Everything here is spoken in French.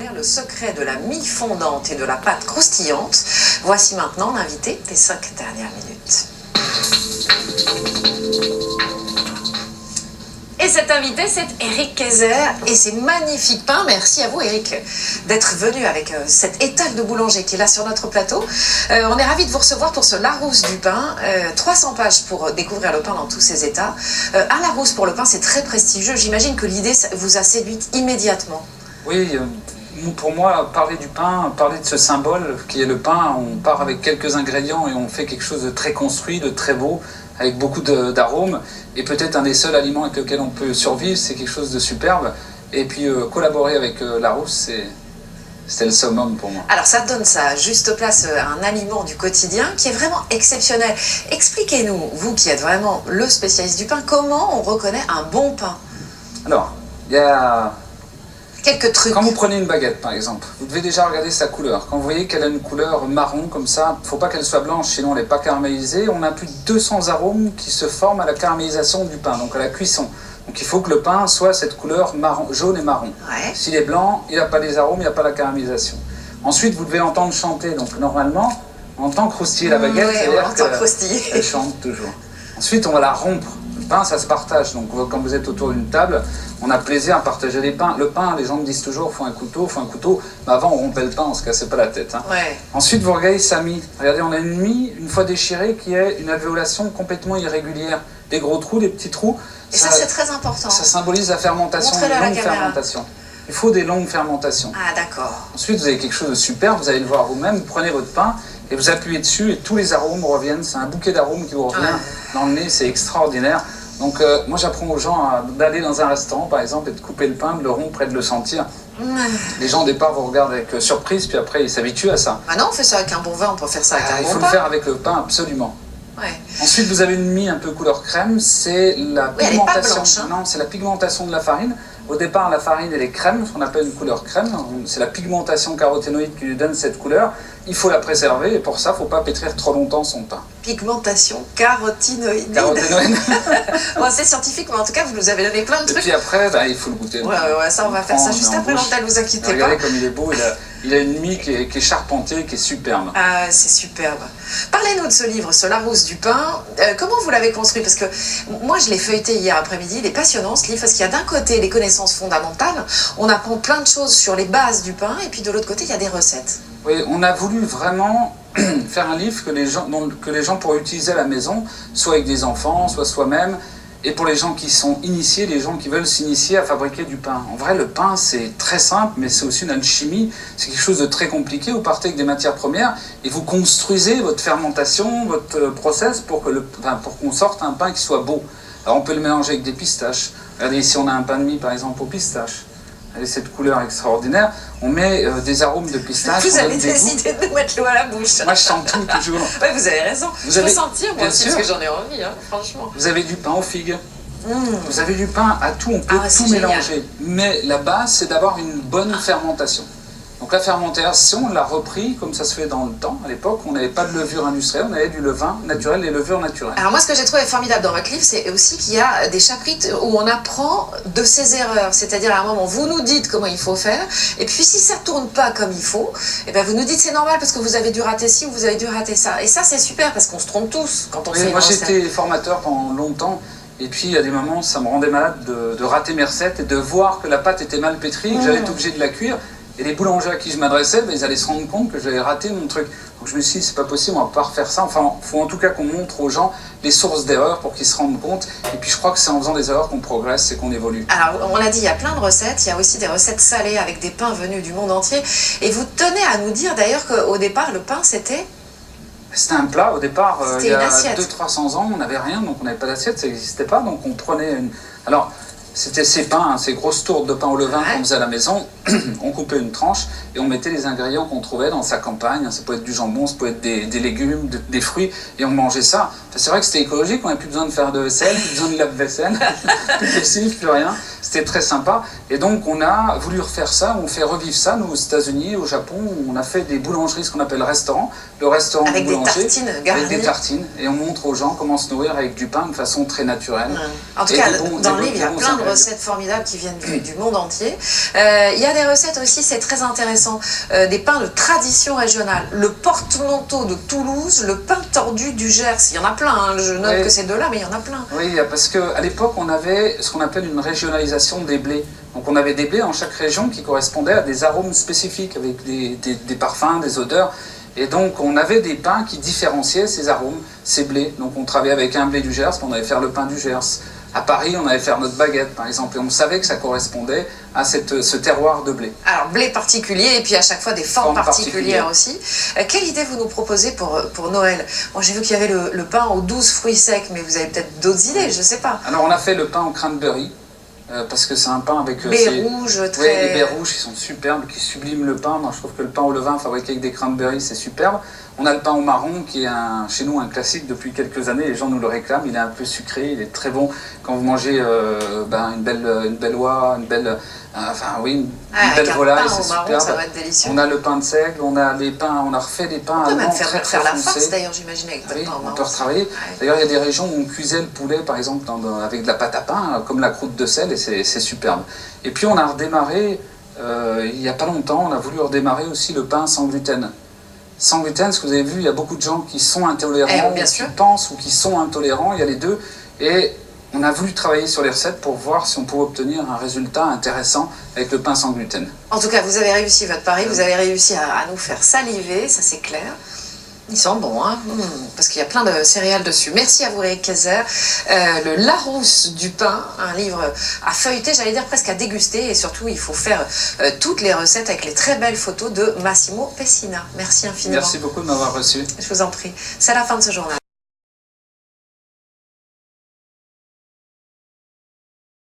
découvrir le secret de la mie fondante et de la pâte croustillante. Voici maintenant l'invité des 5 dernières minutes. Et cet invité, c'est Éric Kayser et ses magnifiques pains. Merci à vous, Éric, d'être venu avec cette étale de boulanger qui est là sur notre plateau. On est ravis de vous recevoir pour ce Larousse du pain. 300 pages pour découvrir le pain dans tous ses états. Un Larousse pour le pain, c'est très prestigieux. J'imagine que l'idée vous a séduite immédiatement. Oui, pour moi, parler du pain, parler de ce symbole qui est le pain, on part avec quelques ingrédients et on fait quelque chose de très construit, de très beau, avec beaucoup d'arômes, et peut-être un des seuls aliments avec lequel on peut survivre, c'est quelque chose de superbe. Et puis collaborer avec Larousse, c'était le summum pour moi. Alors ça donne ça, juste place à un aliment du quotidien qui est vraiment exceptionnel. Expliquez-nous, vous qui êtes vraiment le spécialiste du pain, comment on reconnaît un bon pain? Alors, il y a... quelques trucs. Quand vous prenez une baguette, par exemple, vous devez déjà regarder sa couleur. Quand vous voyez qu'elle a une couleur marron comme ça, il ne faut pas qu'elle soit blanche, sinon elle n'est pas caramélisée. On a plus de 200 arômes qui se forment à la caramélisation du pain, donc à la cuisson. Donc il faut que le pain soit cette couleur marron, jaune et marron. Ouais. S'il est blanc, il n'a pas les arômes, il n'y a pas la caramélisation. Ensuite, vous devez l'entendre chanter. Donc normalement, on entend croustiller la baguette, oui, on entend croustiller. Elle chante toujours. Ensuite, on va la rompre. Le pain, ça se partage. Donc quand vous êtes autour d'une table, on a plaisir à partager les pains. Le pain, les gens me disent toujours, faut un couteau, faut un couteau. Mais avant, on rompait le pain, on se cassait pas la tête. Hein. Ouais. Ensuite, vous regardez sa mie. Regardez, on a une mie, une fois déchirée, qui est une alvéolation complètement irrégulière. Des gros trous, des petits trous. Et ça c'est très important. Ça symbolise la fermentation, une longue fermentation. Il faut des longues fermentations. Ah d'accord. Ensuite, vous avez quelque chose de super, vous allez le voir vous-même, vous prenez votre pain et vous appuyez dessus et tous les arômes reviennent. C'est un bouquet d'arômes qui vous revient dans le nez, c'est extraordinaire. Donc moi j'apprends aux gens d'aller dans un restaurant par exemple et de couper le pain, de le rompre et de le sentir. Les gens au départ vous regardent avec surprise puis après ils s'habituent à ça. Ah non, on fait ça avec un bon vin, on peut faire ça avec un bon pain. Il faut le faire avec le pain absolument. Ouais. Ensuite vous avez une mie un peu couleur crème, c'est la pigmentation. Elle est pas blanche, hein. Non, c'est la pigmentation de la farine. Au départ, la farine, elle est crème, ce qu'on appelle une couleur crème. C'est la pigmentation caroténoïde qui lui donne cette couleur. Il faut la préserver et pour ça, il ne faut pas pétrir trop longtemps son pain. Pigmentation caroténoïde. Caroténoïde. Bon, c'est scientifique, mais en tout cas, vous nous avez donné plein de trucs. Et puis après, il faut le goûter. Ouais, ça, on va faire ça juste après l'antenne, vous inquiétez pas. Regardez comme il est beau, il a une mie qui est charpentée, qui est superbe. Ah, c'est superbe. Parlez-nous de ce livre, ce Larousse du pain. Comment vous l'avez construit? Parce que moi, je l'ai feuilleté hier après-midi. Il est passionnant, ce livre, parce qu'il y a d'un côté les connaissances fondamentales. On apprend plein de choses sur les bases du pain. Et puis de l'autre côté, il y a des recettes. Oui, on a voulu vraiment faire un livre que les gens pourraient utiliser à la maison, soit avec des enfants, soit soi-même. Et pour les gens qui sont initiés, les gens qui veulent s'initier à fabriquer du pain. En vrai, le pain, c'est très simple, mais c'est aussi une alchimie. C'est quelque chose de très compliqué. Vous partez avec des matières premières et vous construisez votre fermentation, votre process pour qu'on sorte un pain qui soit beau. Alors, on peut le mélanger avec des pistaches. Regardez, ici, on a un pain de mie, par exemple, aux pistaches. Regardez cette couleur extraordinaire. On met des arômes de pistache. Vous avez décidé de nous mettre l'eau à la bouche. Moi, je sens tout, toujours. Oui, vous avez raison. Je peux sentir, moi aussi, parce que j'en ai envie, hein, franchement. Vous avez du pain aux figues. Vous avez du pain à tout, on peut tout mélanger. Mais la base, c'est d'avoir une bonne fermentation. Donc la fermentation, on l'a repris comme ça se fait dans le temps. À l'époque, on n'avait pas de levure industrielle, on avait du levain naturel, les levures naturelles. Alors moi, ce que j'ai trouvé formidable dans votre livre, c'est aussi qu'il y a des chapitres où on apprend de ses erreurs. C'est-à-dire à un moment, vous nous dites comment il faut faire, et puis si ça tourne pas comme il faut, et ben vous nous dites c'est normal parce que vous avez dû rater ci ou vous avez dû rater ça. Et ça, c'est super parce qu'on se trompe tous quand on fait une recette. Moi, j'étais formateur pendant longtemps. Et puis, à des moments, ça me rendait malade de rater mes recettes et de voir que la pâte était mal pétrie, que j'allais être obligé de la cuire. Et les boulangers à qui je m'adressais, ils allaient se rendre compte que j'avais raté mon truc. Donc je me suis dit, c'est pas possible, on va pas refaire ça. Enfin, il faut en tout cas qu'on montre aux gens les sources d'erreurs pour qu'ils se rendent compte. Et puis je crois que c'est en faisant des erreurs qu'on progresse et qu'on évolue. Alors, on l'a dit, il y a plein de recettes. Il y a aussi des recettes salées avec des pains venus du monde entier. Et vous tenez à nous dire d'ailleurs qu'au départ, le pain, c'était un plat. Au départ, il y a 200-300 ans, on n'avait rien, donc on n'avait pas d'assiette, ça n'existait pas. Donc on prenait une... Alors, c'était ces pains, ces grosses tourtes de pain au levain qu'on faisait à la maison. On coupait une tranche et on mettait les ingrédients qu'on trouvait dans sa campagne. Ça peut être du jambon, ça peut être des légumes, des fruits, et on mangeait ça. Enfin, c'est vrai que c'était écologique, on n'avait plus besoin de faire de vaisselle, plus besoin de lave-vaisselle, plus de lessive, plus rien. C'était très sympa. Et donc on a voulu refaire ça, on fait revivre ça, nous aux États-Unis, au Japon, on a fait des boulangeries, ce qu'on appelle restaurant. Le restaurant avec du boulanger, des tartines garnies. Avec des tartines, et on montre aux gens comment se nourrir avec du pain de façon très naturelle. En tout cas, dans le livre, il y a plein de recettes formidables qui viennent du monde entier. Il y a des recettes aussi, c'est très intéressant, des pains de tradition régionale. Le porte-manteau de Toulouse, le pain tordu du Gers. Il y en a plein, hein. Je note que c'est deux-là, mais il y en a plein. Oui, parce qu'à l'époque, on avait ce qu'on appelle une régionalisation des blés. Donc on avait des blés dans chaque région qui correspondaient à des arômes spécifiques, avec des parfums, des odeurs. Et donc on avait des pains qui différenciaient ces arômes, ces blés. Donc on travaillait avec un blé du Gers, on allait faire le pain du Gers. À Paris, on allait faire notre baguette, par exemple, et on savait que ça correspondait à ce terroir de blé. Alors, blé particulier, et puis à chaque fois des formes particulières aussi. Quelle idée vous nous proposez pour Noël? Bon, j'ai vu qu'il y avait le pain aux 12 fruits secs, mais vous avez peut-être d'autres idées, je ne sais pas. Alors, on a fait le pain au cranberry, parce que c'est un pain avec... baies rouges, très... Oui, les baies rouges qui sont superbes, qui subliment le pain. Moi, je trouve que le pain au levain fabriqué avec des cranberries, c'est superbe. On a le pain au marron qui est chez nous un classique depuis quelques années, les gens nous le réclament, il est un peu sucré, il est très bon quand vous mangez une belle oie, une belle volaille, c'est superbe. Ça va être délicieux. On a le pain de seigle, on a refait des pains allemands très foncés. Faire la farce d'ailleurs, j'imagine, avec oui, pain au marron. On peut retravailler. Ouais. D'ailleurs, il y a des régions où on cuisait le poulet, par exemple, avec de la pâte à pain, comme la croûte de sel, et c'est superbe. Et puis on a redémarré, il n'y a pas longtemps, on a voulu redémarrer aussi le pain sans gluten. Sans gluten, parce que vous avez vu, il y a beaucoup de gens qui sont intolérants, qui pensent ou qui sont intolérants, il y a les deux. Et on a voulu travailler sur les recettes pour voir si on pouvait obtenir un résultat intéressant avec le pain sans gluten. En tout cas, vous avez réussi votre pari, vous avez réussi à nous faire saliver, ça c'est clair. Ils sont bons, hein, parce qu'il y a plein de céréales dessus. Merci à vous, Eric Kayser. Le Larousse du pain, un livre à feuilleter, j'allais dire presque à déguster. Et surtout, il faut faire toutes les recettes avec les très belles photos de Massimo Pessina. Merci infiniment. Merci beaucoup de m'avoir reçu. Je vous en prie. C'est la fin de ce journal.